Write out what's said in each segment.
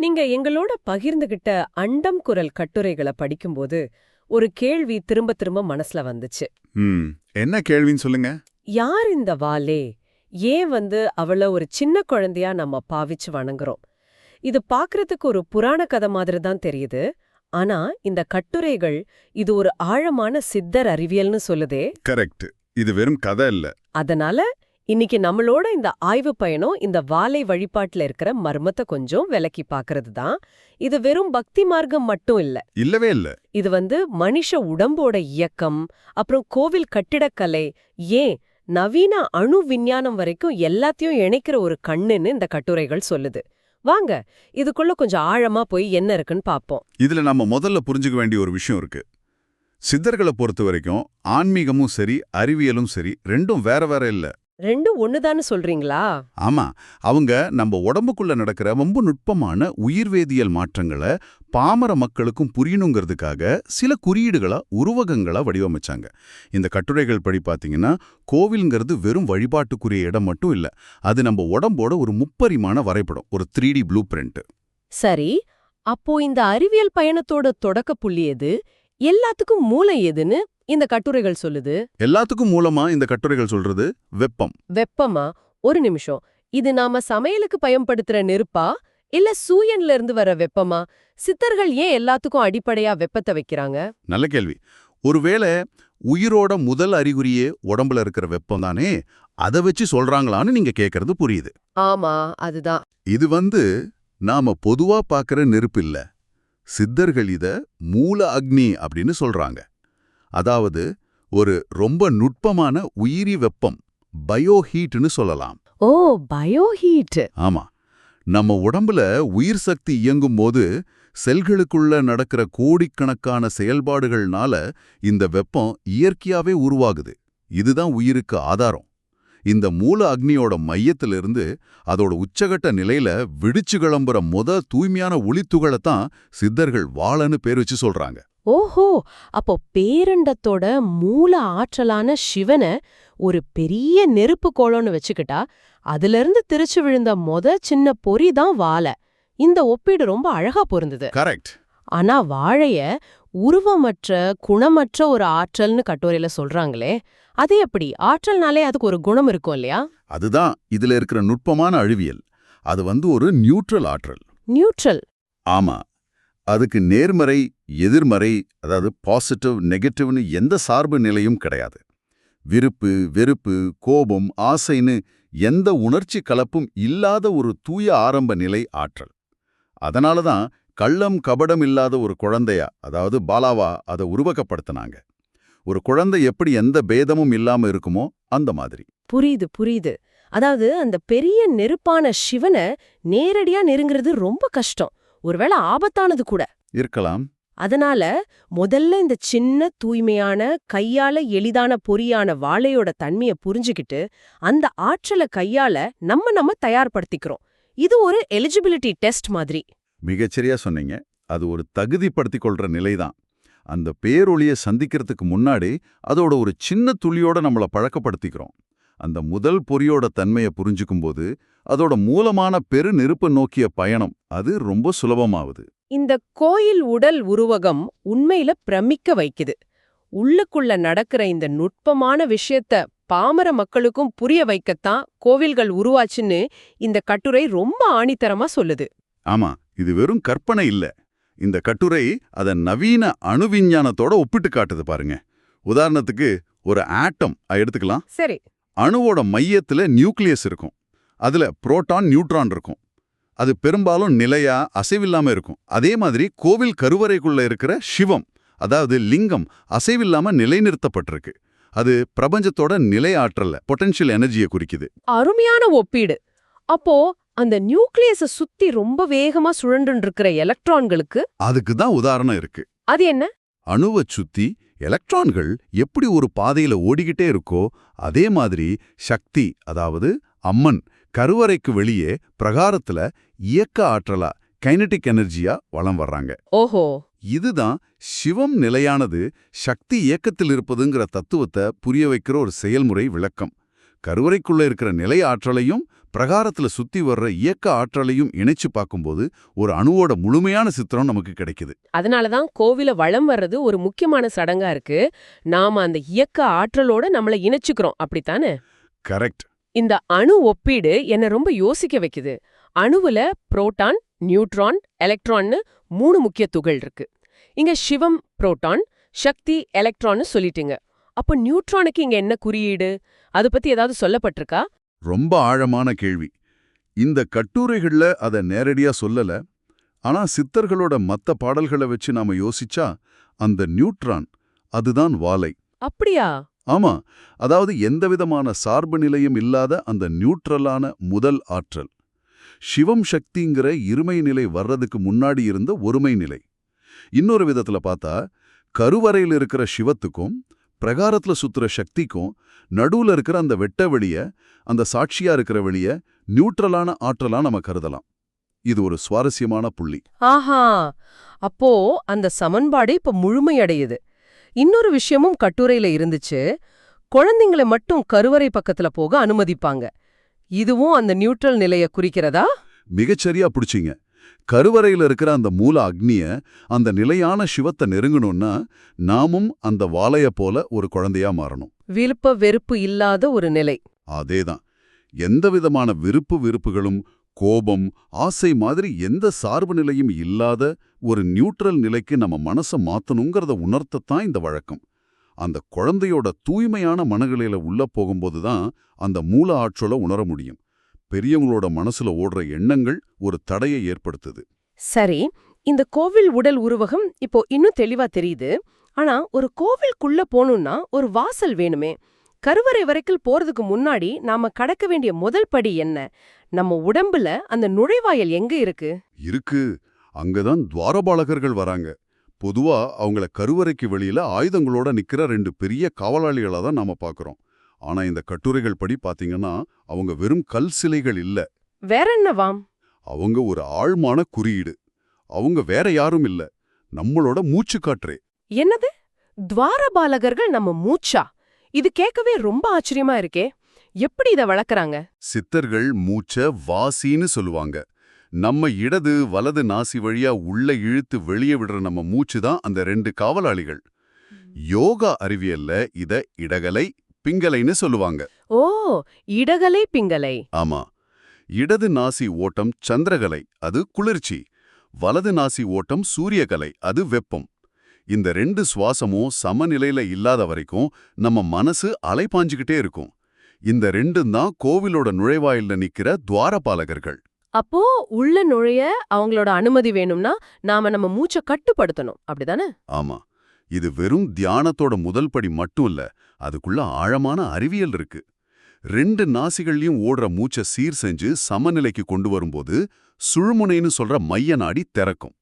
நீங்க எங்களோட பகிர்ந்துகிட்ட அண்டம் குரல் கட்டுரைகளை படிக்கும்போது ஒரு கேள்வி திரும்ப திரும்ப மனசுல வந்துச்சு. ம் என்ன கேள்வின்னு சொல்லுங்க. யார் இந்த வாலே? ஏன் அவள ஒரு சின்ன குழந்தையா நம்ம பாவிச்சு வணங்குறோம்? இது பாக்குறதுக்கு ஒரு புராண கதை மாதிரி தான் தெரியுது. ஆனா இந்த கட்டுரைகள் இது ஒரு ஆழமான சித்தர் அறிவியல்னு சொல்லுதே. கரெக்ட். இது வெறும் கதை இல்ல. அதனால இன்னைக்கு நம்மளோட இந்த ஆய்வு பயணம் இந்த வாலை வழிபாட்டுல இருக்கிற மர்மத்தை கொஞ்சம் விலக்கி பாக்குறது தான். இது வெறும் பக்தி மார்க்கம் மட்டும் இல்ல. இல்லவே இல்ல. இது மனுஷ உடம்போட இயக்கம், அப்புறம் கோவில் கட்டிடக்கலை, ஏன் நவீன அணு விஞ்ஞானம் வரைக்கும் எல்லாத்தையும் இணைக்கிற ஒரு கண்ணுன்னு இந்த கட்டுரைகள் சொல்லுது. வாங்க இதுக்குள்ள கொஞ்சம் ஆழமா போய் என்ன இருக்குன்னு பாப்போம். இதுல நம்ம முதல்ல புரிஞ்சுக்க வேண்டிய ஒரு விஷயம் இருக்கு. சித்தர்களை பொறுத்த வரைக்கும் ஆன்மீகமும் சரி அறிவியலும் சரி ரெண்டும் வேற வேற இல்ல. ரெண்டும் ஒண்ணுதான்னு சொல்றீங்களா? ஆமா, அவங்க நம்ம உடம்புக்குள்ள நடக்கிற ரொம்ப நுட்பமான உயிர்வேதியியல் மாற்றங்களை பாமர மக்களுக்கும் புரியணுங்கிறதுக்காக சில குறியீடுகளா உருவகங்களா வடிவமைச்சாங்க. இந்த கட்டுரைகள் படி பாத்தீங்கன்னா கோவில்ங்கிறது வெறும் வழிபாட்டுக்குரிய இடம் மட்டும் இல்ல, அது நம்ம உடம்போட ஒரு முப்பரிமாண வரைபடம், ஒரு 3D ப்ளூ பிரிண்ட். சரி, அப்போ இந்த அறிவியல் பயணத்தோட தொடக்க புள்ளி எது? எல்லாத்துக்கும் மூளை எதுன்னு இந்த கட்டுரைகள் சொல்லுது? எல்லாத்துக்கும் மூலமா இந்த கட்டுரைகள் சொல்றது வெப்பம். வெப்பமா? ஒரு நிமிஷம், இது நாம சமையலுக்கு பயன்படுத்துற நெருப்பா இல்ல சூரியன்ல இருந்து வர வெப்பமா? சித்தர்கள் ஏன் எல்லாத்துக்கும் அடிப்படையா வெப்பத்தை வைக்கிறாங்க? நல்ல கேள்வி. ஒருவேளை உயிரோட முதல் அறிகுறியே உடம்புல இருக்கிற வெப்பம் தானே, அதை வச்சு சொல்றாங்களான்னு நீங்க கேட்கறது புரியுது. ஆமா, அதுதான். இது நாம பொதுவா பார்க்கிற நெருப்பு இல்ல. சித்தர்கள் இத மூல அக்னி அப்படின்னு சொல்றாங்க. அதாவது ஒரு ரொம்ப நுட்பமான உயிரி வெப்பம், பயோஹீட்னு சொல்லலாம். ஓ, பயோஹீட். ஆமா, நம்ம உடம்புல உயிர் சக்தி இயங்கும் போது செல்களுக்குள்ள நடக்கிற கோடிக்கணக்கான செயல்பாடுகள்னால இந்த வெப்பம் இயற்கையாவே உருவாகுது. இதுதான் உயிருக்கு ஆதாரம். இந்த மூல அக்னியோட மையத்திலிருந்து அதோட உச்சகட்ட நிலையில விடிச்சு கிளம்புற தூய்மையான ஒளித்துகளைத்தான் சித்தர்கள் வாழன்னு பேர் வச்சு சொல்றாங்க. ஓஹோ, அப்போ பேரண்டத்தோட மூல ஆற்றலான சிவனை ஒரு பெரிய நெருப்பு கோலம்னு வச்சுக்கிட்டா அதிலிருந்து திருச்சு விழுந்த சின்ன பொறி தான் வாழை. இந்த ஒப்பீடு ரொம்ப அழகா பொருந்தது. கரெக்ட். ஆனா வாழைய உருவமற்ற குணமற்ற ஒரு ஆற்றல்னு கட்டுரையில சொல்றாங்களே, அது எப்படி? ஆற்றல்னாலே அதுக்கு ஒரு குணம் இருக்கும் இல்லையா? அதுதான் இதுல இருக்கிற நுட்பமான அழிவியல். அது ஒரு நியூட்ரல் ஆற்றல். நியூட்ரல்? ஆமா, அதுக்கு நேர்மறை எதிர்மறை, அதாவது பாசிட்டிவ் நெகட்டிவ்னு எந்த சார்பு நிலையும் கிடையாது. விருப்பு வெறுப்பு கோபம் ஆசைன்னு எந்த உணர்ச்சி கலப்பும் இல்லாத ஒரு தூய ஆரம்ப நிலை ஆற்றல். அதனாலதான் கள்ளம் கபடம் இல்லாத ஒரு குழந்தையா, அதாவது பாலாவா அதை உருவகப்படுத்தினாங்க. ஒரு குழந்தை எப்படி எந்த பேதமும் இல்லாம இருக்குமோ அந்த மாதிரி. புரியுது புரியுது. அதாவது அந்த பெரிய நெருப்பான சிவனை நேரடியா நெருங்கிறது ரொம்ப கஷ்டம், ஒருவேளை ஆபத்தானது கூட இருக்கலாம். அதனால முதல்ல இந்த சின்ன தூய்மையான கையால எளிதான பொறியான வாழையோட தன்மையை புரிஞ்சுக்கிட்டு அந்த ஆற்றலை கையால நம்ம தயார்படுத்திக்கிறோம். இது ஒரு எலிஜிபிலிட்டி டெஸ்ட் மாதிரி. மிகச்சரியா சொன்னீங்க. அது ஒரு தகுதிப்படுத்திக் கொள்ற நிலைதான். அந்த பேரொளியை சந்திக்கிறதுக்கு முன்னாடி அதோட ஒரு சின்ன துளியோட நம்மளை பழக்கப்படுத்திக்கிறோம். அந்த முதல் பொறியோட தன்மையை புரிஞ்சுக்கும்போது அதோட மூலமான பெரு நெருப்பை நோக்கிய பயணம் அது ரொம்ப சுலபமாகுது. இந்த கோயில் உடல் உருவகம் உண்மையில பிரமிக்க வைக்குது. உள்ளுக்குள்ள நடக்கிற இந்த நுட்பமான விஷயத்த பாமர மக்களுக்கும் புரிய வைக்கத்தான் கோவில்கள் உருவாச்சுன்னு இந்த கட்டுரை ரொம்ப ஆணித்தரமா சொல்லுது. ஆமா, இது வெறும் கற்பனை இல்ல. இந்த கட்டுரை அதை நவீன அணு விஞ்ஞானத்தோட ஒப்பிட்டு காட்டுது பாருங்க. உதாரணத்துக்கு ஒரு ஆட்டம் எடுத்துக்கலாம். சரி. அணுவோட மையத்துல நியூக்ளியஸ் இருக்கும். அதுல புரோட்டான் நியூட்ரான் இருக்கும். அது பெரும்பாலும் நிலையா அசைவில்லாம இருக்கும். அதே மாதிரி கோவில் கருவறைக்குள்ள இருக்கிற சிவம், அதாவது லிங்கம், அசைவில்லாம நிலைநிறுத்தப்பட்டிருக்கு. அது பிரபஞ்சத்தோட நிலை ஆற்றல்ல பொட்டன்ஷியல் எனர்ஜியை குறிக்குது. அருமையான ஒப்பீடு. அப்போ அந்த நியூக்ளியஸ சுத்தி ரொம்ப வேகமா சுழன்று இருக்கிற எலக்ட்ரான்களுக்கு அதுக்கு தான் உதாரணம் இருக்கு. அது என்ன? அணுவை சுத்தி எலக்ட்ரான்கள் எப்படி ஒரு பாதையில ஓடிக்கிட்டே இருக்கோ அதே மாதிரி சக்தி, அதாவது அம்மன் கருவறைக்கு வெளியே பிரகாரத்துல இயக்க ஆற்றலா கைனடிக் எனர்ஜியா வலம் வர்றாங்க. ஓஹோ, இதுதான் சிவம் நிலையானது சக்தி இயக்கத்தில் இருப்பதுங்கிற தத்துவத்தை புரிய வைக்கிற ஒரு செயல்முறை விளக்கம். கருவறைக்குள்ள இருக்கிற நிலை ஆற்றலையும் பிரகாரத்துல சுத்தி வர்ற இயக்க ஆற்றலையும் இணைச்சு பார்க்கும்போது ஒரு அணுவோட முழுமையான சித்திரம் நமக்கு கிடைக்குது. அதனாலதான் கோவில வலம் வர்றது ஒரு முக்கியமான சடங்கா இருக்கு. நாம அந்த இயக்க ஆற்றலோட நம்மள இணைச்சுக்கிறோம், அப்படித்தானே? கரெக்ட். இந்த அணு ஒப்பீடு என்ன ரொம்ப யோசிக்க வைக்குது. அணுவுல புரோட்டான், நியூட்ரான், எலக்ட்ரான்னு 3 முக்கிய துகள் இருக்கு. இங்க சிவம் புரோட்டான், சக்தி எலக்ட்ரான்னு சொல்லிட்டீங்க. அப்ப நியூட்ரானுக்கு இங்க என்ன குறியீடு? அது பத்தி ஏதாவது சொல்லப்பட்டிருக்கா? ரொம்ப ஆழமான கேள்வி. இந்த கட்டுரைகள்ல அத நேரடியா சொல்லல. ஆனா சித்தர்களோட மத்த பாடல்களை வச்சு நாம யோசிச்சா அந்த நியூட்ரான் அதுதான் வாலை. அப்படியா? ஆமா, அதாவது எந்தவிதமான சார்பு நிலையும் இல்லாத அந்த நியூட்ரலான முதல் ஆற்றல். சிவம் சக்திங்கிற இருமை நிலை வர்றதுக்கு முன்னாடி இருந்த ஒருமை நிலை. இன்னொரு விதத்துல பார்த்தா கருவறையில் இருக்கிற சிவத்துக்கும் பிரகாரத்துல சுத்துற சக்திக்கும் நடுவுல இருக்கிற அந்த வெட்ட வெளிய, அந்த சாட்சியா இருக்கிற வெளிய நியூட்ரலான ஆற்றலா நம்ம கருதலாம். இது ஒரு சுவாரஸ்யமான புள்ளி. ஆஹா, அப்போ அந்த சமன்பாடு இப்ப முழுமையடையுது. இன்னொரு விஷயமும் கட்டுரையில இருந்துச்சு. குழந்தைங்களை மட்டும் கருவறை பக்கத்துல போக அனுமதிப்பாங்க. இதுவும் அந்த நியூட்ரல் நிலைய குறிக்கிறதா? மிகச்சரியா பிடிச்சிங்க. கருவறையில இருக்கிற அந்த மூல அக்னிய, அந்த நிலையான சிவத்தை நெருங்கணும்னா நாமும் அந்த வாளைய போல ஒரு குழந்தையா மாறணும். விருப்ப வெறுப்பு இல்லாத ஒரு நிலை. அதேதான். எந்தவிதமான விருப்புகளும் கோபம், ஆசை மாதிரி எந்த சார்பு நிலையும் இல்லாத ஒரு நியூட்ரல் நிலைக்கு நம்ம மனசை மாத்தணுங்கிறத உணர்த்தத்தான் இந்த வழக்கம். அந்த குழந்தையோட தூய்மையான மனநிலையில உள்ள போகும்போது தான் அந்த மூல ஆற்றலை உணர முடியும். பெரியவங்களோட மனசுல ஓடுற எண்ணங்கள் ஒரு தடையை ஏற்படுத்துது. சரி, இந்த கோவில் உடல் உருவகம் இப்போ இன்னும் தெளிவா தெரியுது. ஆனா ஒரு கோவிலுக்குள்ள போகணும்னா ஒரு வாசல் வேணுமே. கருவறை வரைக்கும் போறதுக்கு முன்னாடி நாம கடக்க வேண்டிய முதல் படி என்ன? நம்ம உடம்புல அந்த நுழைவாயில் எங்க இருக்கு? இருக்கு. அங்கதான் துவாரபாலகர்கள் வராங்க. பொதுவா அவங்கள கருவறைக்கு வெளியில ஆயுதங்களோட நிக்கிற 2 பெரிய காவலாளிகளா தான் நாம பாக்குறோம். ஆனா இந்த கட்டுரைகள் படி பாத்தீங்கன்னா அவங்க வெறும் கல் சிலைகள் இல்ல. வேற என்னவாம்? அவங்க ஒரு ஆழ்மான குறியீடு. அவங்க வேற யாரும் இல்ல, நம்மளோட மூச்சுக்காற்றே. என்னது? துவாரபாலகர்கள் நம்ம மூச்சா? இது கேட்கவே ரொம்ப ஆச்சரியமா இருக்கே. எப்படி இத வளர்க்கறாங்க? சித்தர்கள் மூச்ச வாசின்னு சொல்லுவாங்க. நம்ம இடது வலது நாசி வழியா உள்ள இழுத்து வெளியே விடுற நம்ம மூச்சு தான் அந்த 2 காவலாளிகள். யோகா அறிவியல்ல இத இடகலை, பிங்கலைன்னு சொல்லுவாங்க. ஓ, இடகலை பிங்கலை. ஆமா. இடது நாசி ஓட்டம் சந்திரகலை, அது குளிர்ச்சி. வலது நாசி ஓட்டம் சூரியகலை, அது வெப்பம். இந்த 2 சுவாசமும் சமநிலையில இல்லாத வரைக்கும் நம்ம மனசு அலைபாஞ்சுக்கிட்டே இருக்கும். இந்த 2 தான் கோவிலோட நுழைவாயில்ல நிக்கிற துவாரபாலகர்கள். அப்போ உள்ள நுழைய அவங்களோட அனுமதி வேணும்னா நாம நம்ம மூச்சை கட்டுப்படுத்தணும், அப்படிதானே? ஆமா. இது வெறும் தியானத்தோட முதல் படி மட்டும் இல்ல, அதுக்குள்ள ஆழமான அறிவியல் இருக்கு. 2 நாசிகள்லயும் ஓடுற மூச்சை சீர் செஞ்சு சமநிலைக்கு கொண்டு வரும்போது சுழுமுனைன்னு சொல்ற மைய நாடி திறக்கும்.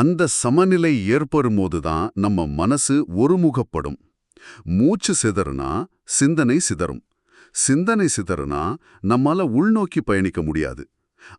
அந்த சமநிலை ஏற்படும்போது தான் நம்ம மனசு ஒருமுகப்படும். மூச்சு சிதறுனா சிந்தனை சிதறும். சிந்தனை சிதறுனா நம்மால உள்நோக்கி பயணிக்க முடியாது.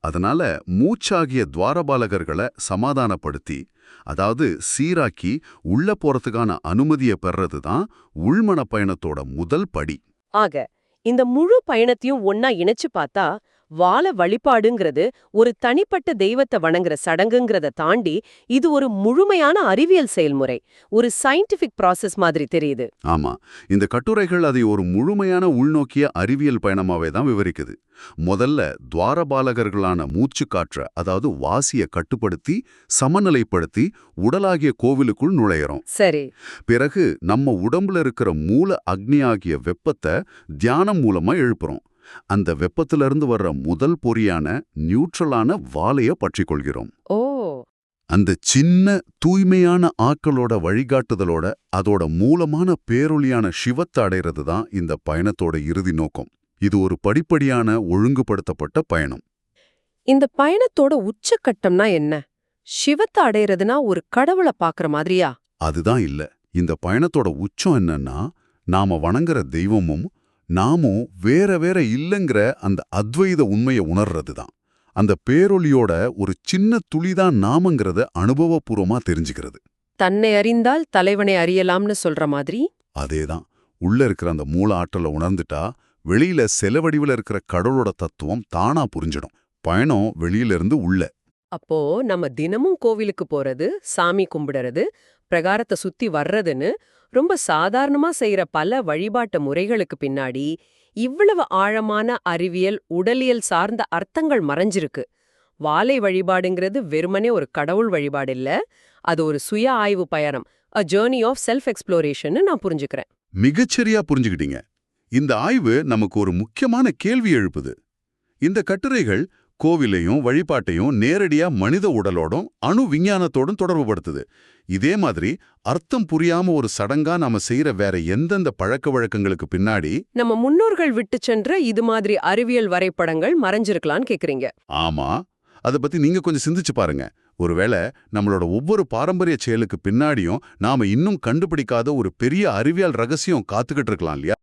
அதனால மூச்சாகிய துவாரபாலகர்களை சமாதானப்படுத்தி, அதாவது சீராக்கி உள்ள போறதுக்கான அனுமதியை பெறது தான் உள்மன பயணத்தோட முதல் படி. ஆக இந்த முழு பயணத்தையும் ஒன்னா இணைச்சு பார்த்தா வாழ வழிபாடுங்கிறது ஒரு தனிப்பட்ட தெய்வத்தை வணங்குற சடங்குங்கிறத தாண்டி இது ஒரு முழுமையான அறிவியல் செயல்முறை, ஒரு சயின்டிபிக் ப்ராசஸ் மாதிரி தெரியுது. ஆமா, இந்த கட்டுரைகள் அதை ஒரு முழுமையான உள்நோக்கிய அறிவியல் பயணமாவே தான் விவரிக்குது. முதல்ல துவாரபாலகர்களான மூச்சுக்காற்ற, அதாவது வாசிய கட்டுப்படுத்தி சமநிலைப்படுத்தி உடலாகிய கோவிலுக்குள் நுழையிறோம். சரி. பிறகு நம்ம உடம்புல இருக்கிற மூல அக்னியாகிய வெப்பத்தை தியானம் மூலமா எழுப்புறோம். அந்த வெப்பத்திலிருந்து வர்ற முதல் பொறியான நியூட்ரலான வாலைய பற்றிக் கொள்கிறோம். ஓ, அந்த சின்ன தூய்மையான ஆக்களோட வழிகாட்டுதலோட அதோட மூலமான பேரொளியான சிவத்தை அடைறது தான் இந்த பயணத்தோட இறுதி நோக்கம். இது ஒரு படிப்படியான ஒழுங்குபடுத்தப்பட்ட பயணம். இந்த பயணத்தோட உச்சக்கட்டம்னா என்ன? சிவத்தை அடையறதுனா ஒரு கடவுளை பாக்குற மாதிரியா? அதுதான் இல்ல. இந்த பயணத்தோட உச்சம் என்னன்னா, நாம வணங்குற தெய்வமும் நாமும் வேற வேற இல்லைங்கிற அந்த அத்வைத உண்மையை உணர்றது தான். அந்த பேரொளியோட ஒரு சின்ன துளிதான் நாமங்கிறத அனுபவபூர்வமா தெரிஞ்சுக்கிறது. தன்னை அறிந்தால் தலைவனை அறியலாம்னு சொல்ற மாதிரி. அதேதான். உள்ள இருக்கிற அந்த மூல ஆற்றலை உணர்ந்துட்டா வெளியில செலவடிவுல இருக்கிற கடவுளோட தத்துவம் தானா புரிஞ்சிடும். பயணம் வெளியில இருந்து உள்ள. அப்போ நம்ம தினமும் கோவிலுக்கு போறது, சாமி கும்பிடுறது, பிரகாரத்தை சுத்தி வர்றதுன்னு ரொம்ப சாதாரணமா செய்யற பல வழிபாட்டு முறைகளுக்கு பின்னாடி இவ்வளவு ஆழமான அறிவியல், உடலியல் சார்ந்த அர்த்தங்கள் மறைஞ்சிருக்கு. வாலை வழிபாடுங்கிறது வெறுமனே ஒரு கடவுள் வழிபாடு இல்ல, அது ஒரு சுய ஆய்வு பயணம், a journey of self exploration நான் புரிஞ்சுக்கிறேன். மிகச்சரியா புரிஞ்சுக்கிட்டீங்க. இந்த ஆய்வு நமக்கு ஒரு முக்கியமான கேள்வி எழுப்புது. இந்த கட்டுரைகள் கோவிலையும் வழிபாட்டையும் நேரடியா மனித உடலோடும் அணு விஞ்ஞானத்தோடும் தொடர்புபடுத்துது. இதே மாதிரி அர்த்தம் புரியாம ஒரு சடங்கா நாம செய்யற வேற எந்தெந்த பழக்க வழக்கங்களுக்கு பின்னாடி நம்ம முன்னோர்கள் விட்டு சென்ற இது மாதிரி அறிவியல் வரைபடங்கள் மறைஞ்சிருக்கலான்னு கேக்குறீங்க. ஆமா, அத பத்தி நீங்க கொஞ்சம் சிந்திச்சு பாருங்க. ஒருவேளை நம்மளோட ஒவ்வொரு பாரம்பரிய செயலுக்கு பின்னாடியும் நாம இன்னும் கண்டுபிடிக்காத ஒரு பெரிய அறிவியல் ரகசியம் காத்துக்கிட்டு இருக்கலாம் இல்லையா?